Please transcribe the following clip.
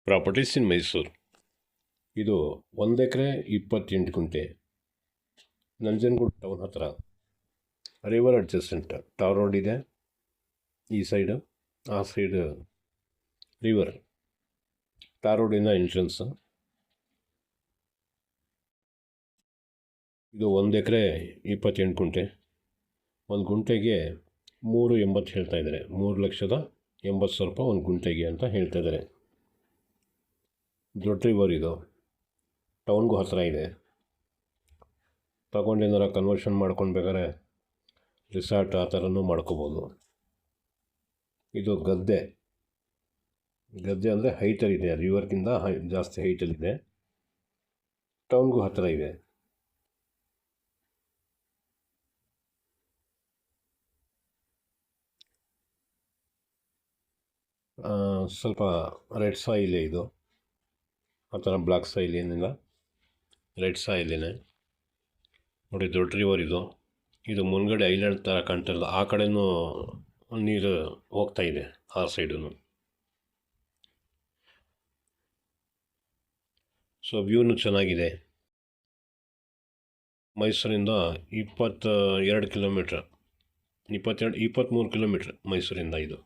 Properties ಇನ್ ಮೈಸೂರು. ಇದು 1 ಎಕರೆ 28 ಗುಂಟೆ, Nanjangud town ಹತ್ರ, ರಿವರ್ ಅಡ್ಜಸೆಂಟ್. ಟಾರ್ ರೋಡ್ ಇದೆ ಈ ಸೈಡು, ಆ ಸೈಡ್ ರಿವರ್. ಟಾರ್ ರೋಡಿನ ಎಂಟ್ರೆನ್ಸು. ಇದು 1 ಎಕರೆ 28 ಗುಂಟೆ. 1 ಗುಂಟೆಗೆ 380 ಹೇಳ್ತಾ ಇದ್ದಾರೆ. 3,80,000 1 ಗುಂಟೆಗೆ ಅಂತ ಹೇಳ್ತಾ ಇದ್ದಾರೆ. ದೊಡ್ಡ ರಿವರ್ ಇದು, ಟೌನ್ಗೂ ಹತ್ತಿರ ಇದೆ. ತಗೊಂಡೇನಾರ ಕನ್ವರ್ಷನ್ ಮಾಡ್ಕೊಳ್ಬೇಕಾದ್ರೆ ರಿಸಾರ್ಟ್ ಆ ಥರನೂ ಮಾಡ್ಕೋಬೋದು. ಇದು ಗದ್ದೆ ಅಂದರೆ ಹೈಟಲ್ಲಿದೆ, ರಿವರ್ಗಿಂತ ಜಾಸ್ತಿ ಹೈಟಲ್ಲಿದೆ, ಟೌನ್ಗೂ ಹತ್ತಿರ ಇದೆ. ಸ್ವಲ್ಪ ರೆಡ್ ಸಾಯಿಲೇ ಇದು, ಆ ಥರ ಬ್ಲ್ಯಾಕ್ ಸಾಯಿಲ್ ಏನಿಲ್ಲ, ರೆಡ್ ಸಾಯಿಲೇನೆ ನೋಡಿ. ದೊಡ್ಡ ರಿವರ್ ಇದು. ಇದು ಮುಂದ್ಗಡೆ ಐಲ್ಯಾಂಡ್ ಥರ ಕಾಣ್ತಿಲ್ಲ, ಆ ಕಡೆನೂ ನೀರು ಹೋಗ್ತಾ ಇದೆ, ಆ ಸೈಡೂ. ಸೊ ವ್ಯೂನು ಚೆನ್ನಾಗಿದೆ. ಮೈಸೂರಿಂದ 22 ಕಿಲೋಮೀಟ್ರ್, 23 ಕಿಲೋಮೀಟ್ರ್ ಮೈಸೂರಿಂದ ಇದು.